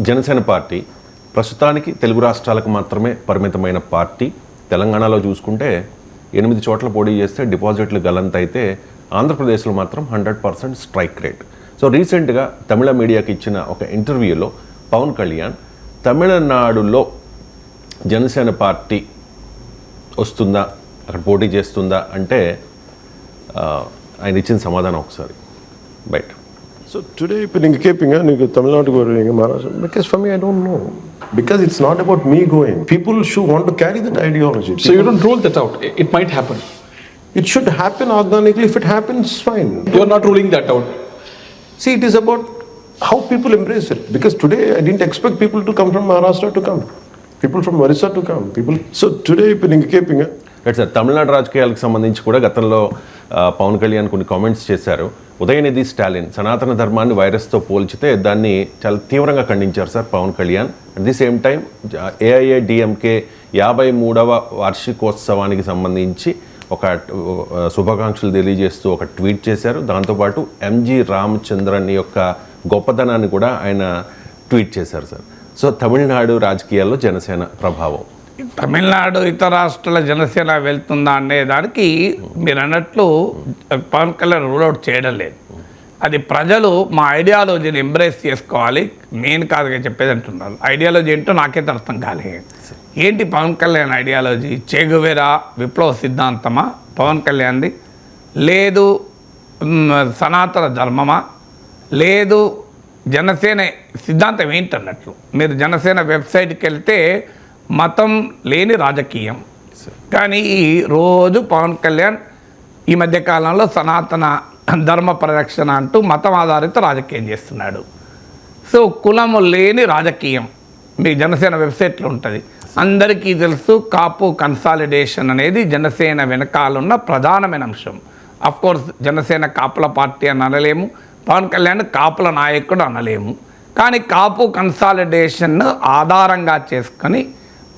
Janasena party ప్రస్తుతానికి తెలుగు రాష్ట్రాలకు మాత్రమే పరిమితమైన పార్టీ. తెలంగాణలో చూసుకుంటే 8 చోట్ల పోటీ చేస్తే డిపాజిట్లు గల్లంత అయితే ఆంధ్రప్రదేశ్లో మాత్రం 100% స్ట్రైక్ రేట్. సో రీసెంట్గా తమిళ మీడియాకి ఇచ్చిన ఒక ఇంటర్వ్యూలో పవన్ కళ్యాణ్ తమిళనాడులో జనసేన పార్టీ వస్తుందా, అక్కడ పోటీ చేస్తుందా అంటే ఆయన ఇచ్చిన సమాధానం ఒకసారి బయట. So today, if you keep Tamil Nadu going, Maharashtra, because for me, I don't know. Because it's not about me going. People should want to carry that ideology. So you don't rule that out. It might happen. It should happen organically. If it happens, fine. You are not ruling that out. See, it is about how people embrace it. Because today, I didn't expect people to come from Maharashtra to come. People from Orissa to come. So today, if you keep right sir, Tamil Nadu రాజకీయాలకు సంబంధించి కూడా గతంలో పవన్ కళ్యాణ్ కొన్ని comments చేశారు. ఉదయనిధి స్టాలిన్ సనాతన ధర్మాన్ని వైరస్తో పోల్చితే దాన్ని చాలా తీవ్రంగా ఖండించారు sir Pawan Kalyan. At the same time AIADMK 53వ వార్షికోత్సవానికి సంబంధించి ఒక శుభాకాంక్షలు తెలియజేస్తూ ఒక ట్వీట్ చేశారు. దాంతోపాటు ఎంజి రామచంద్రన్ యొక్క గొప్పతనాన్ని కూడా ఆయన ట్వీట్ చేశారు సార్. సో తమిళనాడు రాజకీయాల్లో జనసేన ప్రభావం, తమిళనాడు ఇతర రాష్ట్రాల జనసేన వెళ్తుందా అనే దానికి మీరు అన్నట్లు పవన్ కళ్యాణ్ రూల్ అవుట్ చేయడం లేదు. అది ప్రజలు మా ఐడియాలజీని ఎంబ్రేస్ చేసుకోవాలి, నేను కాదుగా చెప్పేది అంటున్నారు. ఐడియాలజీ ఏంటో నాకైతే అర్థం కాలేదు. ఏంటి పవన్ కళ్యాణ్ ఐడియాలజీ? చెగువెరా విప్లవ సిద్ధాంతమా పవన్ కళ్యాణ్ది? లేదు సనాతన ధర్మమా? లేదు జనసేన సిద్ధాంతం ఏంటన్నట్లు. మీరు జనసేన వెబ్సైట్కి వెళ్తే మతం లేని రాజకీయం, కానీ రోజు పవన్ కళ్యాణ్ ఈ మధ్యకాలంలో సనాతన ధర్మ పరిరక్షణ అంటూ మతం ఆధారిత రాజకీయం చేస్తున్నాడు. సో కులము లేని రాజకీయం మీ జనసేన వెబ్సైట్లో ఉంటుంది. అందరికీ తెలుసు కాపు కన్సాలిడేషన్ అనేది జనసేన వెనకాలన్న ప్రధానమైన అంశం. అఫ్కోర్స్ జనసేన కాపుల పార్టీ అని అనలేము, పవన్ కళ్యాణ్ కాపుల నాయకుడు అనలేము. కానీ కాపు కన్సాలిడేషన్ ఆధారంగా చేసుకొని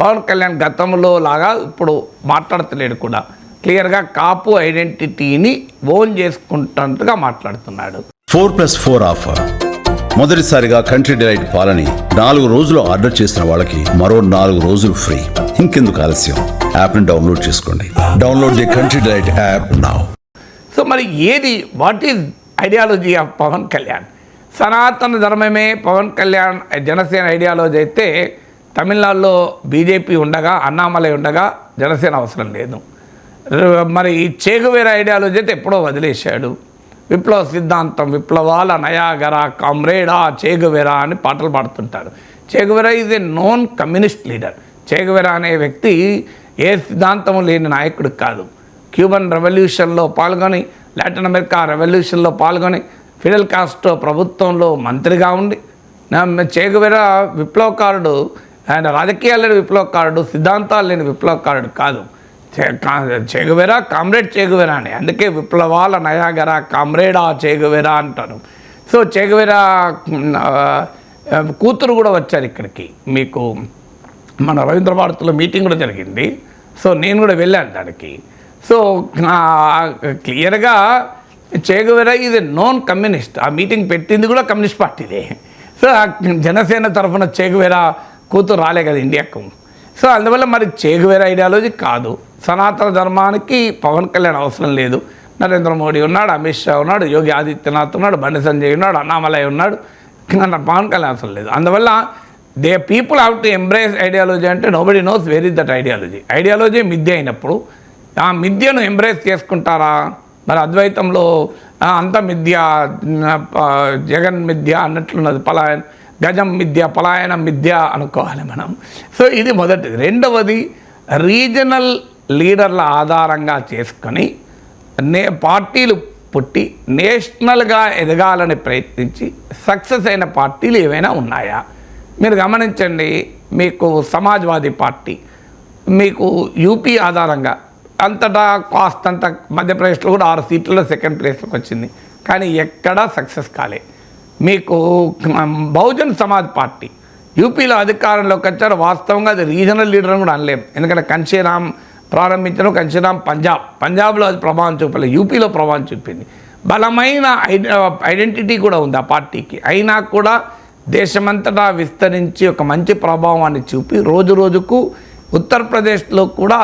పవన్ కళ్యాణ్ గతంలో లాగా ఇప్పుడు మాట్లాడతలేడు కూడా. క్లియర్గా కాపు ఐడెంటిటీని ఓన్ చేసుకుంటున్నట్టుగా మాట్లాడుతున్నాడు. 4+4 ఆఫర్. మొదటిసారిగా కంట్రీ డిలైట్ పాలని 4 రోజులు ఆర్డర్ చేసిన వాళ్ళకి మరో 4 రోజులు ఫ్రీ. ఇంకెందుకు ఆలస్యం, యాప్ని డౌన్లోడ్ చేసుకోండి. Download the Country Delight app now. So మరి ఏది, what is ideology of Pawan Kalyan? సనాతన ధర్మమే పవన్ కళ్యాణ్ జనసేన ఐడియాలజీ అయితే తమిళనాడులో బీజేపీ ఉండగా, అన్నామలై ఉండగా జనసేన అవసరం లేదు. మరి ఈ చెగువెరా ఐడియాలజీ అయితే ఎప్పుడో వదిలేశాడు. విప్లవ సిద్ధాంతం, విప్లవాల నయాగరా, కామ్రేడా, చెగువెరా అని పాటలు పాడుతుంటారు. Che Guevara is a known communist leader. Che Guevara అనే వ్యక్తి ఏ సిద్ధాంతం లేని నాయకుడు కాదు. క్యూబన్ రెవల్యూషన్లో పాల్గొని, లాటిన్ అమెరికా రెవల్యూషన్లో పాల్గొని, ఫిడెల్ కాస్ట్రో ప్రభుత్వంలో మంత్రిగా ఉండి, చెగువెరా విప్లవకారుడు. ఆయన రాజకీయాలు లేని విప్లవకారుడు, సిద్ధాంతాలు లేని విప్లవకారుడు కాదు. చెగువెరా కామ్రేడ్ చెగువెరా అని, అందుకే విప్లవాల నయాగరా కామ్రేడా చెగువెరా అంటారు. సో చెగువెరా కూతురు కూడా వచ్చారు ఇక్కడికి. మీకు మన రవీంద్ర భారతిలో మీటింగ్ కూడా జరిగింది. సో నేను కూడా వెళ్ళాను దానికి. సో క్లియర్గా చెగువెరా ఇది నోన్ కమ్యూనిస్ట్. ఆ మీటింగ్ పెట్టింది కూడా కమ్యూనిస్ట్ పార్టీదే. సో జనసేన తరఫున చెగువెరా కూతురు రాలే కదా ఇండియాకు. సో అందువల్ల మరి చెగువెరా ఐడియాలజీ కాదు. సనాతన ధర్మానికి పవన్ కళ్యాణ్ అవసరం లేదు. నరేంద్ర మోడీ ఉన్నాడు, అమిత్ షా ఉన్నాడు, యోగి ఆదిత్యనాథ్ ఉన్నాడు, బండి సంజయ్ ఉన్నాడు, అన్నామలై ఉన్నాడు. పవన్ కళ్యాణ్ అవసరం లేదు. అందువల్ల they people have to embrace ideology అంటే nobody knows where is that ideology. Ideology మిథ్య అయినప్పుడు ఆ మిథ్యను ఎంబ్రేస్ చేసుకుంటారా? మరి అద్వైతంలో అంత మిథ్య, జగన్ మిథ్య అన్నట్లున్నది, గజం మిథ్య, పలాయనం మిథ్య అనుకోవాలి మనం. సో ఇది మొదటిది. రెండవది, రీజనల్ లీడర్ల ఆధారంగా చేసుకొని పార్టీలు పుట్టి నేషనల్గా ఎదగాలని ప్రయత్నించి సక్సెస్ అయిన పార్టీలు ఏవైనా ఉన్నాయా? మీరు గమనించండి, మీకు సమాజ్వాదీ పార్టీ మీకు యూపీ ఆధారంగా అంతటా కాస్ట్ అంత, మధ్యప్రదేశ్లో కూడా 6 సీట్లలో సెకండ్ ప్లేస్లోకి వచ్చింది, కానీ ఎక్కడా సక్సెస్ కాలే. మీకు బహుజన్ సమాజ్ పార్టీ యూపీలో అధికారంలోకి వచ్చారు. వాస్తవంగా అది రీజనల్ లీడర్ అని కూడా అనలేము, ఎందుకంటే కన్షీరామ్ ప్రారంభించడం, కన్షీరామ్ పంజాబ్లో అది ప్రభావం చూపలేదు, యూపీలో ప్రభావం చూపింది. బలమైన ఐడెంటిటీ కూడా ఉంది ఆ పార్టీకి. అయినా కూడా దేశమంతటా విస్తరించి ఒక మంచి ప్రభావాన్ని చూపి రోజు రోజుకు ఉత్తరప్రదేశ్లో కూడా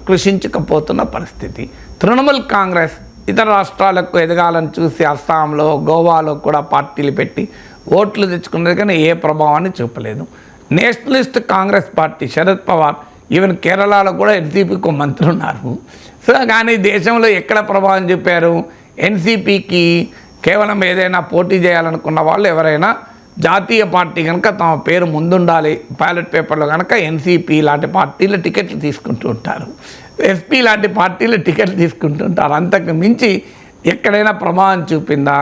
కృషించకపోతున్న పరిస్థితి. తృణమూల్ కాంగ్రెస్ ఇతర రాష్ట్రాలకు ఎదగాలని చూసి అస్సాంలో, గోవాలో కూడా పార్టీలు పెట్టి ఓట్లు తెచ్చుకున్నది కానీ ఏ ప్రభావాన్ని చూపలేదు. నేషనలిస్ట్ కాంగ్రెస్ పార్టీ శరద్ పవార్, ఈవెన్ కేరళలో కూడా ఎన్సీపీకి మంత్రి ఉన్నారు. సో కానీ దేశంలో ఎక్కడ ప్రభావం చూపారు? ఎన్సీపీకి కేవలం ఏదైనా పోటీ చేయాలనుకున్న వాళ్ళు ఎవరైనా జాతీయ పార్టీ కనుక తమ పేరు ముందుండాలి బ్యాలెట్ పేపర్లో కనుక ఎన్సీపీ లాంటి పార్టీలు టికెట్లు తీసుకుంటూ ఉంటారు, ఎస్పీ లాంటి పార్టీలు టికెట్లు తీసుకుంటూ ఉంటారు. అంతకు మించి ఎక్కడైనా ప్రభావం చూపిందా?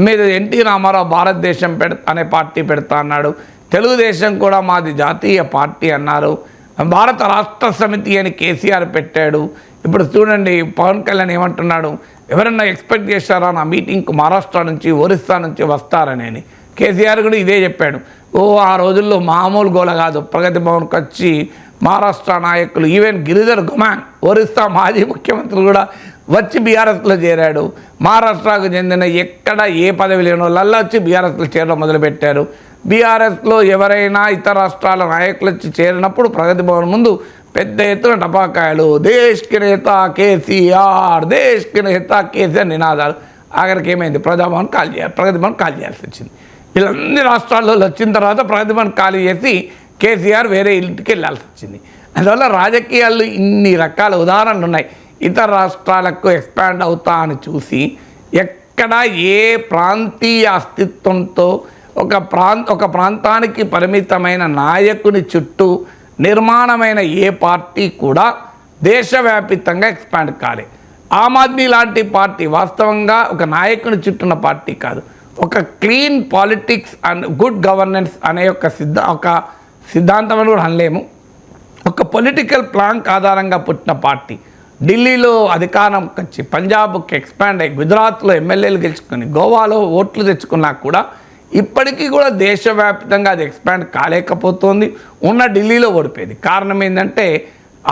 మీరు ఎన్టీ రామారావు భారతదేశం అనే పార్టీ పెడతా అన్నాడు, తెలుగుదేశం కూడా మాది జాతీయ పార్టీ అన్నారు, భారత రాష్ట్ర సమితి అని కేసీఆర్ పెట్టాడు. ఇప్పుడు చూడండి పవన్ కళ్యాణ్ ఏమంటున్నాడు, ఎవరన్నా ఎక్స్పెక్ట్ చేశారా నా మీటింగ్కు మహారాష్ట్ర నుంచి, ఒరిస్సా నుంచి వస్తారని? కేసీఆర్ కూడా ఇదే చెప్పాడు. ఆ రోజుల్లో మామూలు గోల కాదు, ప్రగతి భవన్కి వచ్చి మహారాష్ట్ర నాయకులు, ఈవెన్ గిరిధర్ గుమాంగ్ ఒరిస్సా మాజీ ముఖ్యమంత్రి కూడా వచ్చి బీఆర్ఎస్లో చేరాడు. మహారాష్ట్రకు చెందిన ఎక్కడ ఏ పదవి లేని వాళ్ళల్లా వచ్చి బీఆర్ఎస్లో చేరడం మొదలుపెట్టారు. బీఆర్ఎస్లో ఎవరైనా ఇతర రాష్ట్రాల నాయకులు వచ్చి చేరినప్పుడు ప్రగతి భవన్ ముందు పెద్ద ఎత్తున టపాకాయలు, దేశ్కి నేత కేసీఆర్, దేశ్కి నేత కేసీఆర్ నినాదాలు. ఆఖరికి ఏమైంది? ప్రగతి భవన్ కాల్ చేయాల్సి వచ్చింది. వీళ్ళన్ని రాష్ట్రాల్లో వచ్చిన తర్వాత ప్రగతి భవన్ ఖాళీ చేసి కేసీఆర్ వేరే ఇంటికి వెళ్ళాల్సి వచ్చింది. అందువల్ల రాజకీయాల్లో ఇన్ని రకాల ఉదాహరణలు ఉన్నాయి. ఇతర రాష్ట్రాలకు ఎక్స్పాండ్ అవుతా అని చూసి ఎక్కడ ఏ ప్రాంతీయ అస్తిత్వంతో ఒక ప్రాంతానికి పరిమితమైన నాయకుని చుట్టూ నిర్మాణమైన ఏ పార్టీ కూడా దేశవ్యాపితంగా ఎక్స్పాండ్ కాలే. ఆమ్ ఆద్మీ లాంటి పార్టీ వాస్తవంగా ఒక నాయకుని చుట్టూన్న పార్టీ కాదు, ఒక clean politics and good governance అనే ఒక సిద్ధాంతం అని కూడా అనలేము, ఒక పొలిటికల్ ప్లాన్ ఆధారంగా పుట్టిన పార్టీ ఢిల్లీలో అధికారంకి వచ్చి పంజాబ్కి ఎక్స్పాండ్ అయ్యి గుజరాత్లో ఎమ్మెల్యేలు గెలుచుకొని గోవాలో ఓట్లు తెచ్చుకున్నా కూడా ఇప్పటికీ కూడా దేశవ్యాప్తంగా అది ఎక్స్పాండ్ కాలేకపోతుంది. ఉన్న ఢిల్లీలో ఓడిపోయింది. కారణం ఏంటంటే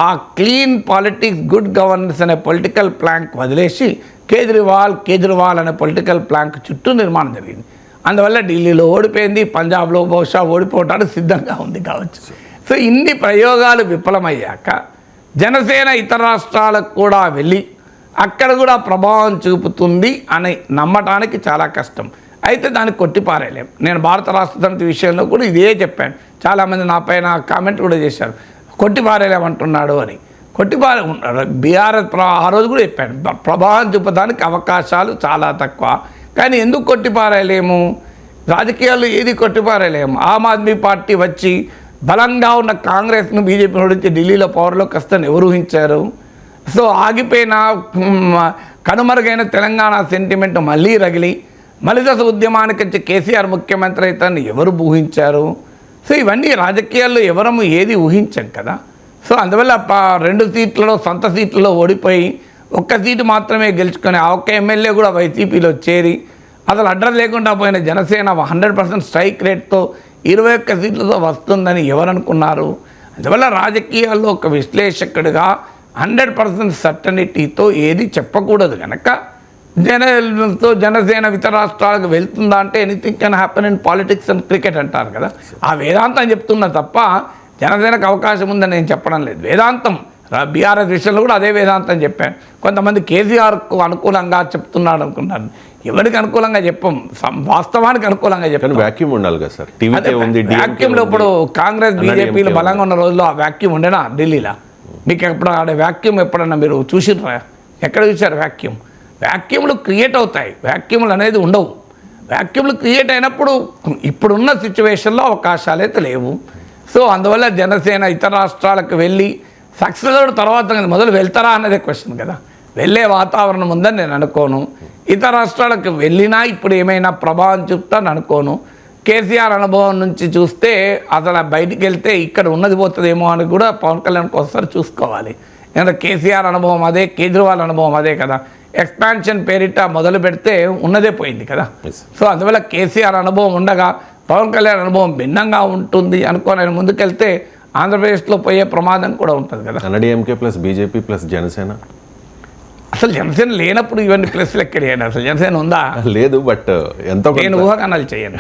ఆ క్లీన్ పాలిటిక్స్ గుడ్ గవర్నెన్స్ అనే పొలిటికల్ ప్లాంక్ వదిలేసి కేజ్రీవాల్ అనే పొలిటికల్ ప్లాంక్ చుట్టూ నిర్మాణం జరిగింది. అందువల్ల ఢిల్లీలో ఓడిపోయింది, పంజాబ్లో బహుశా ఓడిపోవడానికి సిద్ధంగా ఉంది కావచ్చు. సో ఇన్ని ప్రయోగాలు విఫలమయ్యాక జనసేన ఇతర రాష్ట్రాలకు కూడా వెళ్ళి అక్కడ కూడా ప్రభావం చూపుతుంది అని నమ్మటానికి చాలా కష్టం. అయితే దాన్ని కొట్టిపారేయలేం. నేను భారత రాష్ట్ర సమితి విషయంలో కూడా ఇదే చెప్పాను. చాలామంది నా పైన కామెంట్ కూడా చేశారు, కొట్టిపారేయలేమంటున్నాడు అని. బీఆర్ఎస్ ఆ రోజు కూడా చెప్పాను, ప్రభావం చూపడానికి అవకాశాలు చాలా తక్కువ. కానీ ఎందుకు కొట్టిపారేయలేము? రాజకీయాల్లో ఏది కొట్టిపారేయలేము. ఆమ్ ఆద్మీ పార్టీ వచ్చి బలంగా ఉన్న కాంగ్రెస్ను బీజేపీ నుంచి ఢిల్లీలో పవర్లోకి వస్తాను ఎవరు ఊహించారు? సో ఆగిపోయిన కనుమరుగైన తెలంగాణ సెంటిమెంట్ మళ్ళీ రగిలి మలిదశ ఉద్యమానికి వచ్చి కేసీఆర్ ముఖ్యమంత్రి అవుతాన్ని ఎవరు ఊహించారు? సో ఇవన్నీ రాజకీయాల్లో ఎవరము ఏది ఊహించాం కదా. సో అందువల్ల 2 సీట్లలో సొంత సీట్లలో ఓడిపోయి 1 సీటు మాత్రమే గెలుచుకొని ఆ ఒక్క ఎమ్మెల్యే కూడా వైసీపీలో చేరి అసలు అడ్రస్ లేకుండా పోయిన జనసేన 100% స్ట్రైక్ రేట్తో 21 సీట్లతో వస్తుందని ఎవరనుకున్నారు? అందువల్ల రాజకీయాల్లో ఒక విశ్లేషకుడిగా 100% సర్టనిటీతో ఏది చెప్పకూడదు కనుక జనసేన ఇతర రాష్ట్రాలకు వెళ్తుందా అంటే anything can happen in politics and cricket అంటారు కదా. ఆ వేదాంతం చెప్తున్నా తప్ప జనసేనకు అవకాశం ఉందని నేను చెప్పడం లేదు. వేదాంతం బీఆర్ఎస్ విషయంలో కూడా అదే వేదాంతం చెప్పాను. కొంతమంది కేసీఆర్కు అనుకూలంగా చెప్తున్నాడు అనుకున్నాను. ఎవరికి అనుకూలంగా చెప్పం, వాస్తవానికి అనుకూలంగా చెప్పాను. వ్యాక్యూమ్ ఉండాలి కదా సార్. వ్యాక్యూమ్లో ఇప్పుడు కాంగ్రెస్ బీజేపీలు బలంగా ఉన్న రోజుల్లో ఆ వ్యాక్యూమ్ ఉండేనా ఢిల్లీలో? మీకు ఎప్పుడు ఆడే వ్యాక్యూమ్ ఎప్పుడన్నా మీరు చూసిర్రా? ఎక్కడ చూసారు వ్యాక్యూమ్? వ్యాక్యూమ్లు క్రియేట్ అవుతాయి, వ్యాక్యూమ్లు అనేది ఉండవు. వ్యాక్యూమ్లు క్రియేట్ అయినప్పుడు ఇప్పుడున్న సిచ్యువేషన్లో అవకాశాలైతే లేవు. సో అందువల్ల జనసేన ఇతర రాష్ట్రాలకు వెళ్ళి సక్సెస్ అయిన తర్వాత మొదలు వెళ్తారా అన్నదే క్వశ్చన్ కదా. వెళ్ళే వాతావరణం ఉందని నేను అనుకోను. ఇతర రాష్ట్రాలకు వెళ్ళినా ఇప్పుడు ఏమైనా ప్రభావం చూపుతాను అనుకోను. కేసీఆర్ అనుభవం నుంచి చూస్తే అసలు బయటికి వెళ్తే ఇక్కడ ఉన్నది పోతుందేమో అని కూడా పవన్ కళ్యాణ్కి ఒకసారి చూసుకోవాలి. ఎందుకంటే కేసీఆర్ అనుభవం అదే, కేజ్రీవాల్ అనుభవం అదే కదా. ఎక్స్పాన్షన్ పేరిట మొదలు పెడితే ఉన్నదే పోయింది కదా. సో అందువల్ల కేసీఆర్ అనుభవం ఉండగా పవన్ కళ్యాణ్ అనుభవం భిన్నంగా ఉంటుంది అనుకోని ఆయన ముందుకెళ్తే ఆంధ్రప్రదేశ్లో పోయే ప్రమాదం కూడా ఉంటుంది కదా. AIADMK plus BJP plus Janasena. అసలు జనసేన లేనప్పుడు ఇవన్నీ ప్లస్లు ఎక్కడేయండి? అసలు జనసేన ఉందా? లేదు, బట్ ఎంతో నేను ఊహాగానాలు చేయను.